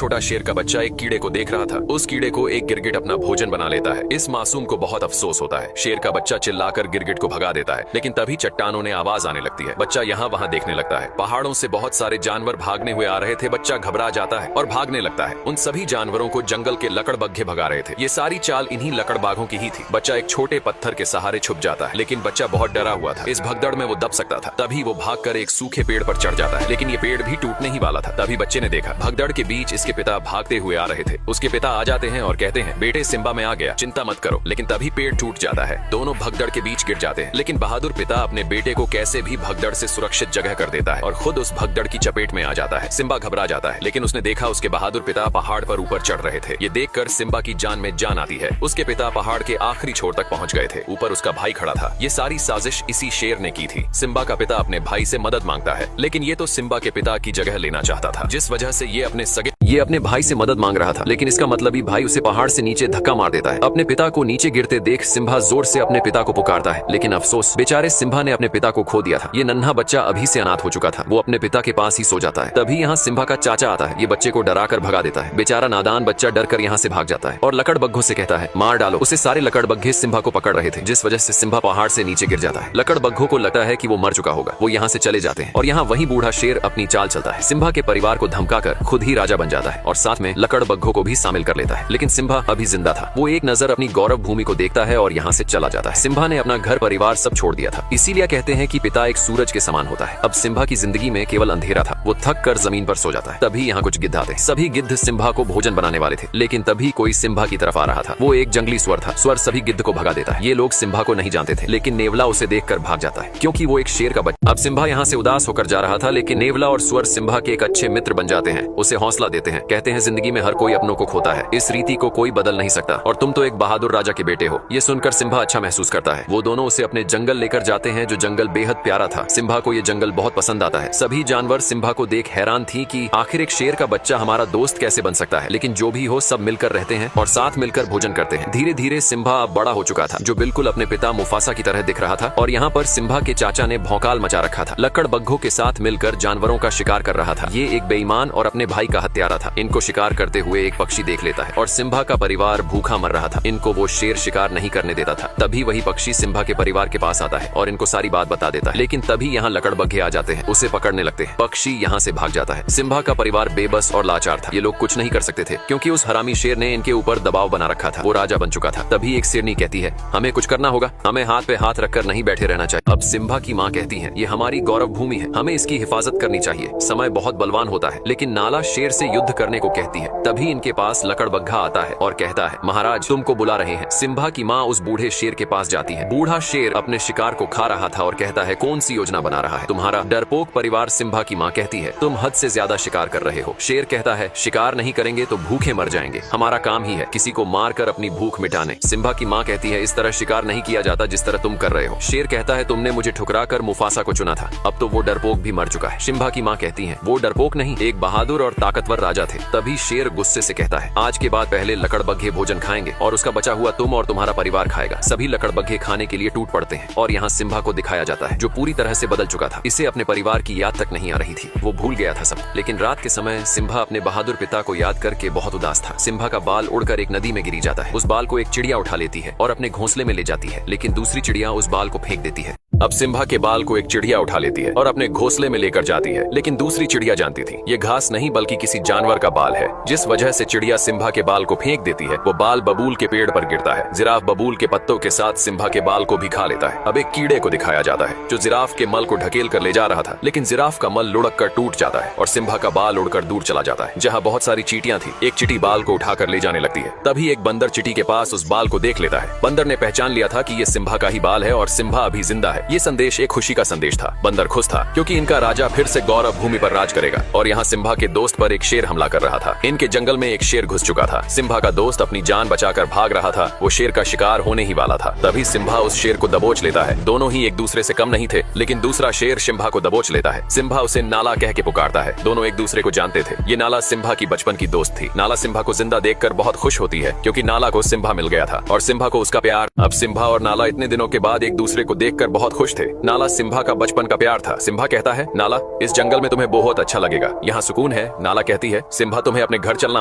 छोटा शेर का बच्चा एक कीड़े को देख रहा था। उस कीड़े को एक गिरगिट अपना भोजन बना लेता है। इस मासूम को बहुत अफसोस होता है। शेर का बच्चा चिल्लाकर गिरगिट को भगा देता है, लेकिन तभी चट्टानों ने आवाज आने लगती है। बच्चा यहाँ वहाँ देखने लगता है। पहाड़ों से बहुत सारे जानवर भागने हुए आ रहे थे। बच्चा घबरा जाता है और भागने लगता है। उन सभी जानवरों को जंगल के लकड़बग्घे भगा रहे थे। ये सारी चाल इन्हीं लकड़बाघों की ही थी। बच्चा एक छोटे पत्थर के सहारे छुप जाता है, लेकिन बच्चा बहुत डरा हुआ था। इस भगदड़ में वो दब सकता था। तभी वो भागकर एक सूखे पेड़ पर चढ़ जाता है, लेकिन ये पेड़ भी टूटने ही वाला था। तभी बच्चे ने देखा भगदड़ के बीच इसके पिता भागते हुए आ रहे थे। उसके पिता आ जाते हैं और कहते हैं, बेटे सिम्बा में आ गया, चिंता मत करो। लेकिन तभी पेड़ टूट जाता है। दोनों भगदड़ के बीच गिर जाते हैं, लेकिन बहादुर पिता अपने बेटे को कैसे भी भगदड़ से सुरक्षित जगह कर देता है और खुद उस भगदड़ की चपेट में आ जाता है। सिम्बा घबरा जाता है, लेकिन उसने देखा उसके बहादुर पिता पहाड़ पर ऊपर चढ़ रहे थे। ये देखकर सिम्बा की जान में जान आती है। उसके पिता पहाड़ के आखिरी छोर तक पहुंच गए थे। ऊपर उसका भाई खड़ा था। ये सारी साजिश इसी शेर ने की थी। सिम्बा का पिता अपने भाई से मदद मांगता है, लेकिन ये तो सिम्बा के पिता की जगह लेना चाहता था, जिस वजह से ये अपने भाई से मदद मांग रहा था। लेकिन इसका मतलब ही भाई उसे पहाड़ से नीचे धक्का मार देता है। अपने पिता को नीचे गिरते देख सिम्बा जोर से अपने पिता को पुकारता है, लेकिन अफसोस, बेचारे सिम्बा ने अपने पिता को खो दिया था। ये नन्हा बच्चा अभी से अनाथ हो चुका था। वो अपने पिता के पास ही सो जाता है। तभी यहाँ सिम्बा का चाचा आता है। ये बच्चे को डरा कर भगा देता है। बेचारा नादान बच्चा डर कर यहाँ से भाग जाता है और लकड़बग्घों से कहता है, मार डालो उसे। सारे लकड़बग्घे सिम्बा को पकड़ रहे थे, जिस वजह से सिम्बा पहाड़ से नीचे गिर जाता है। लकड़बग्घों को लगता है कि वो मर चुका होगा। वो यहाँ से चले जाते हैं और यहाँ वही बूढ़ा शेर अपनी चाल चलता है। सिम्बा के परिवार को धमकाकर खुद ही राजा बन जाता है और साथ में लकड़बग्घों को भी शामिल कर लेता है। लेकिन सिम्बा अभी जिंदा था। वो एक नजर अपनी गौरव भूमि को देखता है और यहाँ से चला जाता है। सिम्बा ने अपना घर परिवार सब छोड़ दिया था। इसीलिए कहते हैं कि पिता एक सूरज के समान होता है। अब सिम्बा की जिंदगी में केवल अंधेरा था। वो थक कर जमीन पर सो जाता है। तभी यहाँ कुछ गिद्ध आते हैं। सभी गिद्ध सिम्बा को भोजन बनाने वाले थे, लेकिन तभी कोई सिम्बा की तरफ आ रहा था। वो एक जंगली स्वर था। स्वर सभी गिद्ध को भगा देता है। ये लोग सिम्बा को नहीं जानते थे, लेकिन नेवला उसे देखकर भाग जाता है, क्योंकि वो एक शेर का बच्चा। अब सिम्बा यहाँ से उदास होकर जा रहा था, लेकिन नेवला और स्वर सिम्बा के एक अच्छे मित्र बन जाते हैं। उसे हौसला देते हैं। कहते हैं, जिंदगी में हर कोई अपनों को खोता है। इस रीति को कोई बदल नहीं सकता और तुम तो एक बहादुर राजा के बेटे हो। ये सुनकर सिम्बा अच्छा महसूस करता है। वो दोनों उसे अपने जंगल लेकर जाते हैं, जो जंगल बेहद प्यारा था। सिम्बा को ये जंगल बहुत पसंद आता है। सभी जानवर सिम्बा को देख हैरान थी कि आखिर एक शेर का बच्चा हमारा दोस्त कैसे बन सकता है। लेकिन जो भी हो, सब मिलकर रहते हैं और साथ मिलकर भोजन करते हैं। धीरे धीरे सिम्बा अब बड़ा हो चुका था, जो बिल्कुल अपने पिता मुफासा की तरह दिख रहा था। और यहाँ पर सिम्बा के चाचा ने भौकाल मचा रखा था। लकड़बग्घों के साथ मिलकर जानवरों का शिकार कर रहा था। ये एक बेईमान और अपने भाई का हत्यारा था। इनको शिकार करते हुए एक पक्षी देख लेता है और सिम्बा का परिवार भूखा मर रहा था। इनको वो शेर शिकार नहीं करने देता था। तभी वही पक्षी सिम्बा के परिवार के पास आता है और इनको सारी बात बता देता है। लेकिन तभी यहाँ लकड़बग्घे आ जाते हैं, उसे पकड़ने लगते हैं। पक्षी यहाँ से भाग जाता है। सिम्बा का परिवार बेबस और लाचार था। ये लोग कुछ नहीं कर सकते थे, क्योंकि उस हरामी शेर ने इनके ऊपर दबाव बना रखा था। वो राजा बन चुका था। तभी एक शेरनी कहती है, हमें कुछ करना होगा। हमें हाथ पे हाथ रखकर नहीं बैठे रहना चाहिए। अब सिम्बा की माँ कहती है, ये हमारी गौरव भूमि है, हमें इसकी हिफाजत करनी चाहिए। समय बहुत बलवान होता है। लेकिन नाला शेर से युद्ध करने को कहती है। तभी इनके पास लकड़बग्घा आता है और कहता है, महाराज तुमको बुला रहे हैं। सिम्बा की माँ उस बूढ़े शेर के पास जाती है। बूढ़ा शेर अपने शिकार को खा रहा था और कहता है, कौन सी योजना बना रहा है तुम्हारा डरपोक परिवार। सिम्बा की माँ कहती है, तुम हद से ज्यादा शिकार कर रहे हो। शेर कहता है, शिकार नहीं करेंगे तो भूखे मर जाएंगे। हमारा काम ही है किसी को मार कर अपनी भूख मिटाने। सिम्बा की माँ कहती है, इस तरह शिकार नहीं किया जाता जिस तरह तुम कर रहे हो। शेर कहता है, तुमने मुझे ठुकरा कर मुफासा को चुना था, अब तो वो डरपोक भी मर चुका है। सिम्बा की माँ कहती है, वो डरपोक नहीं, एक बहादुर और ताकतवर राजा थे। तभी शेर गुस्से से कहता है, आज के बाद पहले लकड़बग्घे भोजन खाएंगे और उसका बचा हुआ तुम और तुम्हारा परिवार खाएगा। सभी लकड़बग्घे खाने के लिए टूट पड़ते हैं और यहाँ सिम्बा को दिखाया जाता है, जो पूरी तरह से बदल चुका था। इसे अपने परिवार की याद तक नहीं आ रही थी। वो भूल गया था सब। लेकिन रात के समय सिम्बा अपने बहादुर पिता को याद करके बहुत उदास था। सिम्बा का बाल उड़कर एक नदी में गिरी जाता है। उस बाल को एक चिड़िया उठा लेती है और अपने घोंसले में ले जाती है, लेकिन दूसरी चिड़िया उस बाल को फेंक देती है। अब सिम्बा के बाल को एक चिड़िया उठा लेती है और अपने घोंसले में लेकर जाती है, लेकिन दूसरी चिड़िया जानती थी ये घास नहीं बल्कि किसी जानवर का बाल है, जिस वजह से चिड़िया सिम्बा के बाल को फेंक देती है। वो बाल बबूल के पेड़ पर गिरता है। जिराफ बबूल के पत्तों के साथ सिम्बा के बाल को भी खा लेता है। अब एक कीड़े को दिखाया जाता है, जो जिराफ के मल को ढकेल कर ले जा रहा था, लेकिन जिराफ का मल लुढ़क कर टूट जाता है और सिम्बा का बाल उड़कर दूर चला जाता है, जहाँ बहुत सारी चींटियां थी। एक चींटी बाल को उठाकर ले जाने लगती है। तभी एक बंदर चींटी के पास उस बाल को देख लेता है। बंदर ने पहचान लिया था कि ये सिम्बा का ही बाल है और सिम्बा अभी जिंदा है। ये संदेश एक खुशी का संदेश था। बंदर खुश था, क्योंकि इनका राजा फिर से गौरव भूमि पर राज करेगा। और यहाँ सिम्बा के दोस्त पर एक शेर हमला कर रहा था। इनके जंगल में एक शेर घुस चुका था। सिम्बा का दोस्त अपनी जान बचाकर भाग रहा था। वो शेर का शिकार होने ही वाला था। तभी सिम्बा उस शेर को दबोच लेता है। दोनों ही एक दूसरे से कम नहीं थे, लेकिन दूसरा शेर सिम्बा को दबोच लेता है। सिम्बा उसे नाला कह के पुकारता है। दोनों एक दूसरे को जानते थे। ये नाला सिम्बा की बचपन की दोस्त थी। नाला सिम्बा को जिंदा देखकर बहुत खुश होती है, क्योंकि नाला को सिम्बा मिल गया था और सिम्बा को उसका प्यार। अब सिम्बा और नाला इतने दिनों के बाद एक दूसरे को देखकर बहुत खुश थे। नाला सिम्बा का बचपन का प्यार था। सिम्बा कहता है, नाला, इस जंगल में तुम्हें बहुत अच्छा लगेगा, यहाँ सुकून है। नाला कहती है, सिम्बा, तुम्हें अपने घर चलना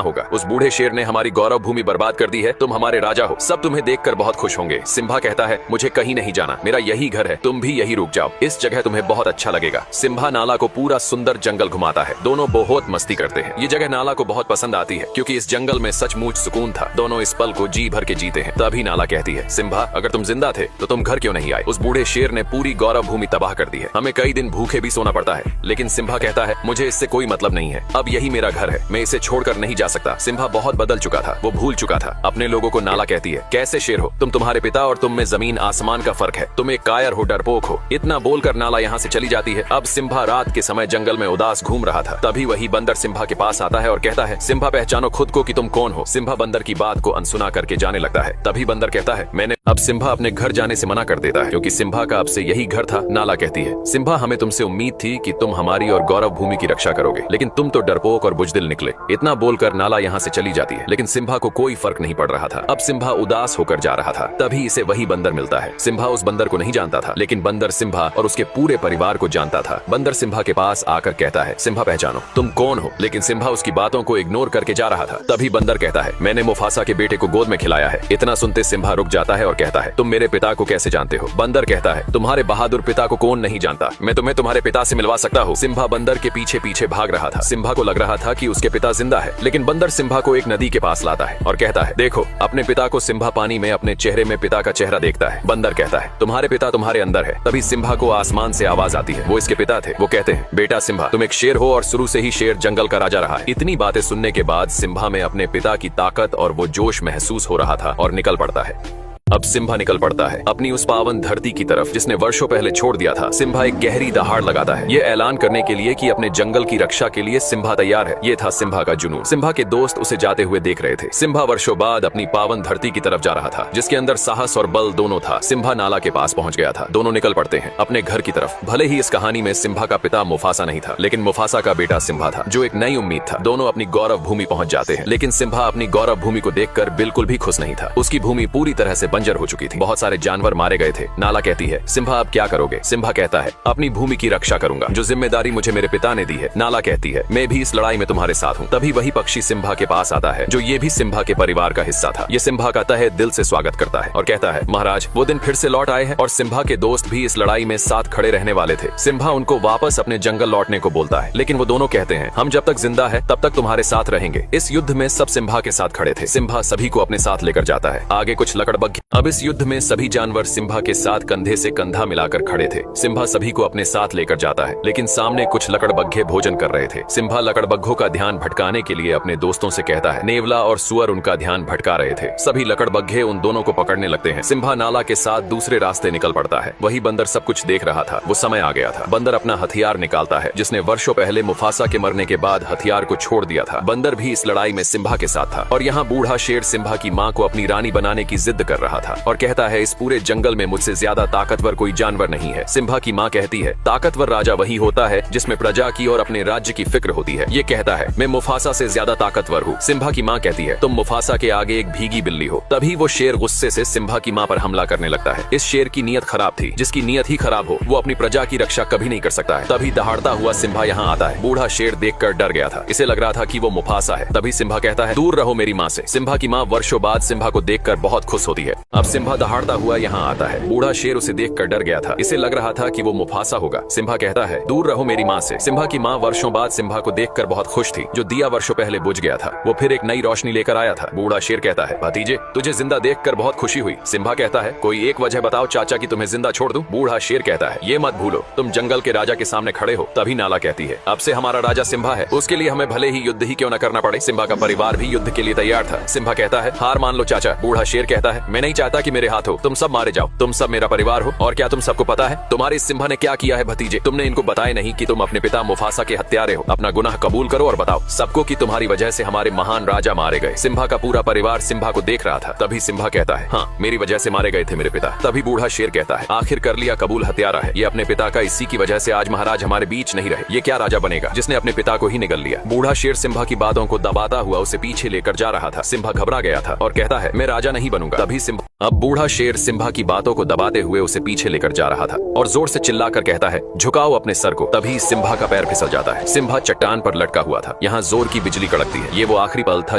होगा। उस बूढ़े शेर ने हमारी गौरव भूमि बर्बाद कर दी है। तुम हमारे राजा हो, सब तुम्हें देखकर बहुत खुश होंगे। सिम्बा कहता है, मुझे कहीं नहीं जाना, मेरा यही घर है, तुम भी यही रुक जाओ, इस जगह तुम्हें बहुत अच्छा लगेगा। सिम्बा नाला को पूरा सुंदर जंगल घुमाता है। दोनों बहुत मस्ती करते हैं। ये जगह नाला को बहुत पसंद आती है क्योंकि इस जंगल में सचमुच सुकून था। दोनों इस पल को जी भर के जीते हैं। तभी नाला कहती है, सिम्बा, अगर तुम जिंदा थे तो तुम घर क्यों नहीं आए? उस बूढ़े शेर ने पूरी गौरव भूमि तबाह कर दी है। हमें कई दिन भूखे भी सोना पड़ता है। लेकिन सिम्बा कहता है, मुझे इससे कोई मतलब नहीं है, अब यही मेरा घर है, मैं इसे छोड़कर नहीं जा सकता। सिम्बा बहुत बदल चुका था, वो भूल चुका था अपने लोगों को। नाला कहती है, कैसे शेर हो तुम? तुम्हारे पिता और तुम में जमीन आसमान का फर्क है। तुम एक कायर हो, डरपोक हो। इतना बोलकर नाला यहाँ से चली जाती है। अब सिम्बा रात के समय जंगल में उदास घूम रहा था। तभी वही बंदर सिम्बा के पास आता है और कहता है, सिम्बा, पहचानो खुद को कि तुम कौन हो। सिम्बा बंदर की बात को अनसुना करके जाने लगता है। तभी बंदर कहता है, मैंने अब सिम्बा अपने घर जाने से मना कर देता है क्योंकि सिम्बा का अब से यही घर था। नाला कहती है, सिम्बा, हमें तुमसे उम्मीद थी कि तुम हमारी और गौरव भूमि की रक्षा करोगे, लेकिन तुम तो डरपोक और बुजदिल निकले। इतना बोलकर नाला यहाँ से चली जाती है। लेकिन सिम्बा को कोई फर्क नहीं पड़ रहा था। अब सिम्बा उदास होकर जा रहा था। तभी इसे वही बंदर मिलता है। सिम्बा उस बंदर को नहीं जानता था, लेकिन बंदर सिम्बा और उसके पूरे परिवार को जानता था। बंदर सिम्बा के पास आकर कहता है, सिम्बा, पहचानो तुम कौन हो। लेकिन सिम्बा उसकी बातों को इग्नोर करके जा रहा था। तभी बंदर कहता है, मैंने मुफासा के बेटे को गोद में खिलाया है। इतना सुनते सिम्बा रुक जाता है और कहता है, तुम मेरे पिता को कैसे जानते हो? बंदर कहता है, तुम्हारे बहादुर पिता को कौन नहीं जानता, मैं तुम्हें तुम्हारे पिता से मिलवा सकता हूँ। सिम्बा बंदर के पीछे पीछे भाग रहा था। सिम्बा को लग रहा था कि उसके पिता जिंदा है, लेकिन बंदर सिम्बा को एक नदी के पास लाता है और कहता है, देखो अपने पिता को। सिम्बा पानी में अपने चेहरे में पिता का चेहरा देखता है। बंदर कहता है, तुम्हारे पिता तुम्हारे अंदर है। तभी सिम्बा को आसमान से आवाज आती है। वो इसके पिता थे। वो कहते हैं, बेटा सिम्बा, तुम एक शेर हो और शुरू से ही शेर जंगल का राजा रहा है। इतनी बातें सुनने के बाद सिम्बा में अपने पिता की ताकत और वो जोश महसूस हो रहा था और निकल पड़ता है। अब सिम्बा निकल पड़ता है अपनी उस पावन धरती की तरफ जिसने वर्षों पहले छोड़ दिया था। सिम्बा एक गहरी दहाड़ लगाता है, ये ऐलान करने के लिए कि अपने जंगल की रक्षा के लिए सिम्बा तैयार है। ये था सिम्बा का जुनून। सिम्बा के दोस्त उसे जाते हुए देख रहे थे। सिम्बा वर्षों बाद अपनी पावन धरती की तरफ जा रहा था, जिसके अंदर साहस और बल दोनों था। सिम्बा नाला के पास पहुंच गया था। दोनों निकल पड़ते हैं अपने घर की तरफ। भले ही इस कहानी में सिम्बा का पिता मुफासा नहीं था, लेकिन मुफासा का बेटा सिम्बा था, जो एक नई उम्मीद था। दोनों अपनी गौरव भूमि पहुंच जाते हैं, लेकिन सिम्बा अपनी गौरव भूमि को देखकर बिल्कुल भी खुश नहीं था। उसकी भूमि पूरी तरह से बंजर हो चुकी थी। बहुत सारे जानवर मारे गए थे। नाला कहती है, सिम्बा, अब क्या करोगे? सिम्बा कहता है, अपनी भूमि की रक्षा करूंगा, जो जिम्मेदारी मुझे मेरे पिता ने दी है। नाला कहती है, मैं भी इस लड़ाई में तुम्हारे साथ हूँ। तभी वही पक्षी सिम्बा के पास आता है, जो ये भी सिम्बा के परिवार का हिस्सा था। ये सिम्बा का तहे दिल से स्वागत करता है और कहता है, महाराज, वो दिन फिर से लौट आए हैं और सिम्बा के दोस्त भी इस लड़ाई में साथ खड़े रहने वाले थे। सिम्बा उनको वापस अपने जंगल लौटने को बोलता है, लेकिन वो दोनों कहते हैं, हम जब तक जिंदा है तब तक तुम्हारे साथ रहेंगे। इस युद्ध में सब सिम्बा के साथ खड़े थे। सिम्बा सभी को अपने साथ लेकर जाता है। आगे कुछ लकड़बग्घे। अब इस युद्ध में सभी जानवर सिम्बा के साथ कंधे से कंधा मिलाकर खड़े थे। सिम्बा सभी को अपने साथ लेकर जाता है, लेकिन सामने कुछ लकड़बग्घे भोजन कर रहे थे। सिम्बा लकड़बग्घों का ध्यान भटकाने के लिए अपने दोस्तों से कहता है। नेवला और सुअर उनका ध्यान भटका रहे थे। सभी लकड़बग्घे उन दोनों को पकड़ने लगते हैं। सिम्बा नाला के साथ दूसरे रास्ते निकल पड़ता है। वही बंदर सब कुछ देख रहा था। वो समय आ गया था। बंदर अपना हथियार निकालता है, जिसने वर्षों पहले मुफासा के मरने के बाद हथियार को छोड़ दिया था। बंदर भी इस लड़ाई में सिम्बा के साथ था और यहाँ बूढ़ा शेर सिम्बा की माँ को अपनी रानी बनाने की जिद कर रहा था और कहता है, इस पूरे जंगल में मुझसे ज्यादा ताकतवर कोई जानवर नहीं है। सिम्बा की माँ कहती है, ताकतवर राजा वही होता है जिसमें प्रजा की और अपने राज्य की फिक्र होती है। ये कहता है, मैं मुफासा से ज्यादा ताकतवर हूँ। सिम्बा की माँ कहती है, तुम मुफासा के आगे एक भीगी बिल्ली हो। तभी वो शेर गुस्से से सिम्बा की माँ पर हमला करने लगता है। इस शेर की नीयत खराब थी। जिसकी नीयत ही खराब हो, वो अपनी प्रजा की रक्षा कभी नहीं कर सकता है। तभी दहाड़ता हुआ सिम्बा यहाँ आता है। बूढ़ा शेर देखकर डर गया था। इसे लग रहा था कि वो मुफासा है। तभी सिम्बा कहता है, दूर रहो मेरी माँ से। सिम्बा की माँ वर्षों बाद सिम्बा को देखकर बहुत खुश होती है। अब सिम्बा दहाड़ता हुआ यहाँ आता है। बूढ़ा शेर उसे देखकर डर गया था। इसे लग रहा था कि वो मुफासा होगा। सिम्बा कहता है, दूर रहो मेरी माँ से। सिम्बा की माँ वर्षों बाद सिम्बा को देखकर बहुत खुश थी। जो दिया वर्षों पहले बुझ गया था, वो फिर एक नई रोशनी लेकर आया था। बूढ़ा शेर कहता है, भतीजे, तुझे जिंदा देखकर बहुत खुशी हुई। सिम्बा कहता है, कोई एक वजह बताओ चाचा की तुम्हें जिंदा छोड़ दूं। बूढ़ा शेर कहता है, ये मत भूलो, तुम जंगल के राजा के सामने खड़े हो। तभी नाला कहती है, अब से हमारा राजा सिम्बा है, उसके लिए हमें भले ही युद्ध ही क्यों न करना पड़े। सिम्बा का परिवार भी युद्ध के लिए तैयार था। सिम्बा कहता है, हार मान लो चाचा। बूढ़ा शेर कहता है, मैं नहीं चाहता कि मेरे हाथ हो, तुम सब मारे जाओ। तुम सब मेरा परिवार हो। और क्या तुम सबको पता है तुम्हारे इस सिम्बा ने क्या किया है भतीजे? तुमने इनको बताया नहीं कि तुम अपने पिता मुफासा के हत्यारे हो। अपना गुनाह कबूल करो और बताओ सबको कि तुम्हारी वजह से हमारे महान राजा मारे गए। सिम्बा का पूरा परिवार सिम्बा को देख रहा था। तभी सिम्बा कहता है, हाँ, मेरी वजह से मारे गए थे मेरे पिता। तभी बूढ़ा शेर कहता है, आखिर कर लिया कबूल, हत्यारा है ये अपने पिता का। इसी की वजह से आज महाराज हमारे बीच नहीं रहे। ये क्या राजा बनेगा जिसने अपने पिता को ही निगल लिया। बूढ़ा शेर सिम्बा की बातों को दबाता हुआ उसे पीछे लेकर जा रहा था। सिम्बा घबरा गया था और कहता है, मैं राजा नहीं बनूंगा। तभी सिम्बा अब बूढ़ा शेर सिम्बा की बातों को दबाते हुए उसे पीछे लेकर जा रहा था और जोर से चिल्लाकर कहता है, झुकाओ अपने सर को। तभी सिम्बा का पैर फिसल जाता है। सिम्बा चट्टान पर लटका हुआ था। यहाँ जोर की बिजली कड़कती है। ये वो आखिरी पल था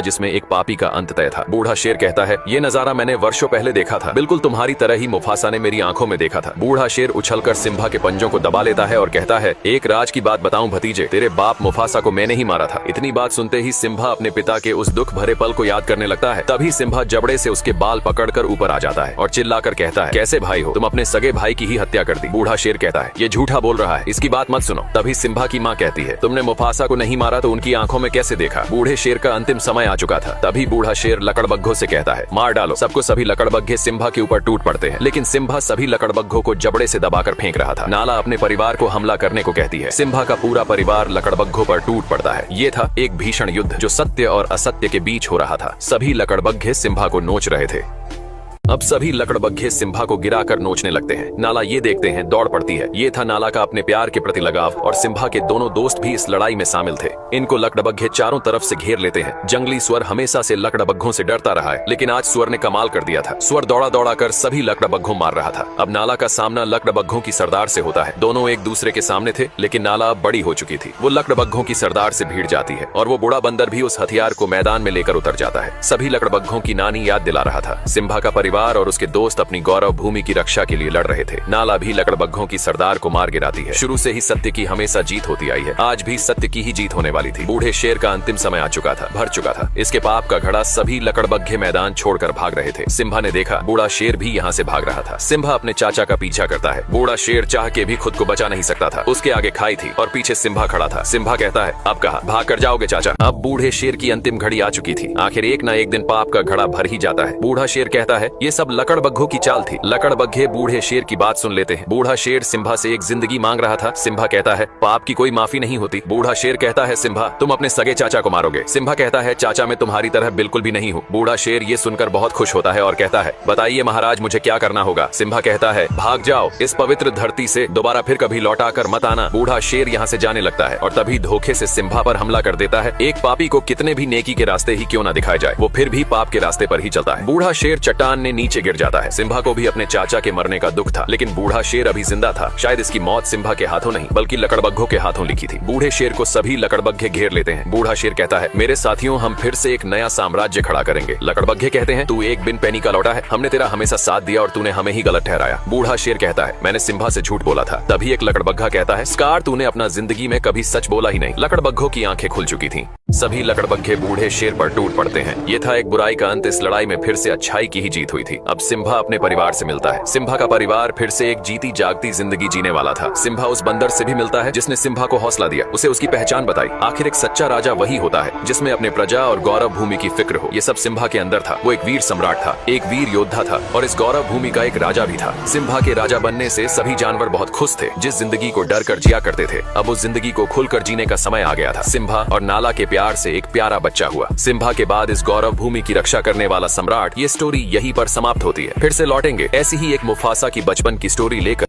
जिसमें एक पापी का अंत तय था। बूढ़ा शेर कहता है, ये नजारा मैंने वर्षों पहले देखा था, बिल्कुल तुम्हारी तरह ही मुफासा ने मेरी आंखों में देखा था। बूढ़ा शेर उछलकर सिम्बा के पंजों को दबा लेता है और कहता है, एक राज की बात बताऊं भतीजे, तेरे बाप मुफासा को मैंने ही मारा था। इतनी बात सुनते ही सिम्बा अपने पिता के उस दुख भरे पल को याद करने लगता है। तभी सिम्बा जबड़े से उसके बाल पकड़कर ऊपर आ जाता है और चिल्लाकर कहता है, कैसे भाई हो तुम, अपने सगे भाई की ही हत्या कर दी। बूढ़ा शेर कहता है, ये झूठा बोल रहा है, इसकी बात मत सुनो। तभी सिम्बा की माँ कहती है, तुमने मुफासा को नहीं मारा तो उनकी आंखों में कैसे देखा। बूढ़े शेर का अंतिम समय आ चुका था। तभी बूढ़ा शेर लकड़बग्घों से कहता है, मार डालो सबको। सभी लकड़बग्घे सिम्बा के ऊपर टूट पड़ते हैं, लेकिन सिम्बा सभी लकड़बग्घों को जबड़े से दबाकर फेंक रहा था। नाला अपने परिवार को हमला करने को कहती है। सिम्बा का पूरा परिवार लकड़बग्घों पर टूट पड़ता है। ये था एक भीषण युद्ध जो सत्य और असत्य के बीच हो रहा था। सभी लकड़बग्घे सिम्बा को नोच रहे थे। अब सभी लकड़बग्घे सिम्बा को गिराकर नोचने लगते हैं। नाला ये देखते हैं, दौड़ पड़ती है। ये था नाला का अपने प्यार के प्रति लगाव, और सिम्बा के दोनों दोस्त भी इस लड़ाई में शामिल थे। इनको लकड़बग्घे चारों तरफ से घेर लेते हैं। जंगली स्वर हमेशा से लकड़बग्घों से डरता रहा है, लेकिन आज स्वर ने कमाल कर दिया था। स्वर दौड़ा दौड़ा कर सभी लकड़बग्घों मार रहा था। अब नाला का सामना लकड़बग्घों की सरदार से होता है। दोनों एक दूसरे के सामने थे, लेकिन नाला अब बड़ी हो चुकी थी। वो लकड़बग्घों की सरदार से भिड़ जाती है और वो बूढ़ा बंदर भी उस हथियार को मैदान में लेकर उतर जाता है। सभी लकड़बग्घों की नानी याद दिला रहा था। सिम्बा का परिवार और उसके दोस्त अपनी गौरव भूमि की रक्षा के लिए लड़ रहे थे। नाला भी लकड़बग्घों की सरदार को मार गिराती है। शुरू से ही सत्य की हमेशा जीत होती आई है। आज भी सत्य की ही जीत होने वाली थी। बूढ़े शेर का अंतिम समय आ चुका था, भर चुका था। इसके पाप का घड़ा सभी लकड़बग्घे मैदान छोड़कर भाग रहे थे। सिम्बा ने देखा बूढ़ा शेर भी यहाँ से भाग रहा था। सिम्बा अपने चाचा का पीछा करता है। बूढ़ा शेर चाह के भी खुद को बचा नहीं सकता था। उसके आगे खाई थी और पीछे सिम्बा खड़ा था। सिम्बा कहता है, अब कहा भाग कर जाओगे चाचा। अब बूढ़े शेर की अंतिम घड़ी आ चुकी थी। आखिर एक न एक दिन पाप का घड़ा भर ही जाता है। बूढ़ा शेर कहता है, ये सब लकड़बग्घों की चाल थी। लकड़बग्घे बूढ़े शेर की बात सुन लेते हैं। बूढ़ा शेर सिम्बा से एक जिंदगी मांग रहा था। सिम्बा कहता है, पाप की कोई माफी नहीं होती। बूढ़ा शेर कहता है, सिम्बा तुम अपने सगे चाचा को मारोगे। सिम्बा कहता है, चाचा मैं तुम्हारी तरह बिल्कुल भी नहीं हूँ। बूढ़ा शेर ये सुनकर बहुत खुश होता है और कहता है, बताइए महाराज मुझे क्या करना होगा। सिम्बा कहता है, भाग जाओ इस पवित्र धरती से, दोबारा फिर कभी लौटा कर मत आना। बूढ़ा शेर यहाँ से जाने लगता है और तभी धोखे से सिम्बा पर हमला कर देता है। एक पापी को कितने भी नेकी के रास्ते ही क्यों न दिखाए जाए, वो फिर भी पाप के रास्ते पर ही चलता है। बूढ़ा शेर चट्टान ने नीचे गिर जाता है। सिम्बा को भी अपने चाचा के मरने का दुख था, लेकिन बूढ़ा शेर अभी जिंदा था। शायद इसकी मौत सिम्बा के हाथों नहीं बल्कि लकड़बग्घों के हाथों लिखी थी। बूढ़े शेर को सभी लकड़बग्घे घेर लेते हैं। बूढ़ा शेर कहता है, मेरे साथियों हम फिर से एक नया साम्राज्य खड़ा करेंगे। लकड़बग्घे कहते हैं, तू एक बिन पैनी का लौटा है, हमने तेरा हमेशा साथ दिया और तूने हमें ही गलत ठहराया। बूढ़ा शेर कहता है, मैंने सिम्बा से झूठ बोला था। तभी एक लकड़बग्घा कहता है, स्कार तूने अपना जिंदगी में कभी सच बोला ही नहीं। लकड़बग्घों की आंखें खुल चुकी थी। सभी लकड़बग्घे बूढ़े शेर पर टूट पड़ते हैं। ये था एक बुराई का अंत। इस लड़ाई में फिर से अच्छाई की ही जीत हुई थी। अब सिम्बा अपने परिवार से मिलता है। सिम्बा का परिवार फिर से एक जीती जागती जिंदगी जीने वाला था। सिम्बा उस बंदर से भी मिलता है जिसने सिम्बा को हौसला दिया, उसे उसकी पहचान बताई। आखिर एक सच्चा राजा वही होता है जिसमें अपने प्रजा और गौरव भूमि की फिक्र हो। ये सब सिम्बा के अंदर था। वो एक वीर सम्राट था, एक वीर योद्धा था और इस गौरव भूमि का एक राजा भी था। सिम्बा के राजा बनने से सभी जानवर बहुत खुश थे। जिस जिंदगी को डर कर जिया करते थे, अब उस जिंदगी को खुलकर जीने का समय आ गया था। सिम्बा और नाला के प्यार से एक प्यारा बच्चा हुआ। सिम्बा के बाद इस गौरव भूमि की रक्षा करने वाला सम्राट। ये स्टोरी यहीं पर समाप्त होती है। फिर से लौटेंगे ऐसी ही एक मुफासा की बचपन की स्टोरी लेकर।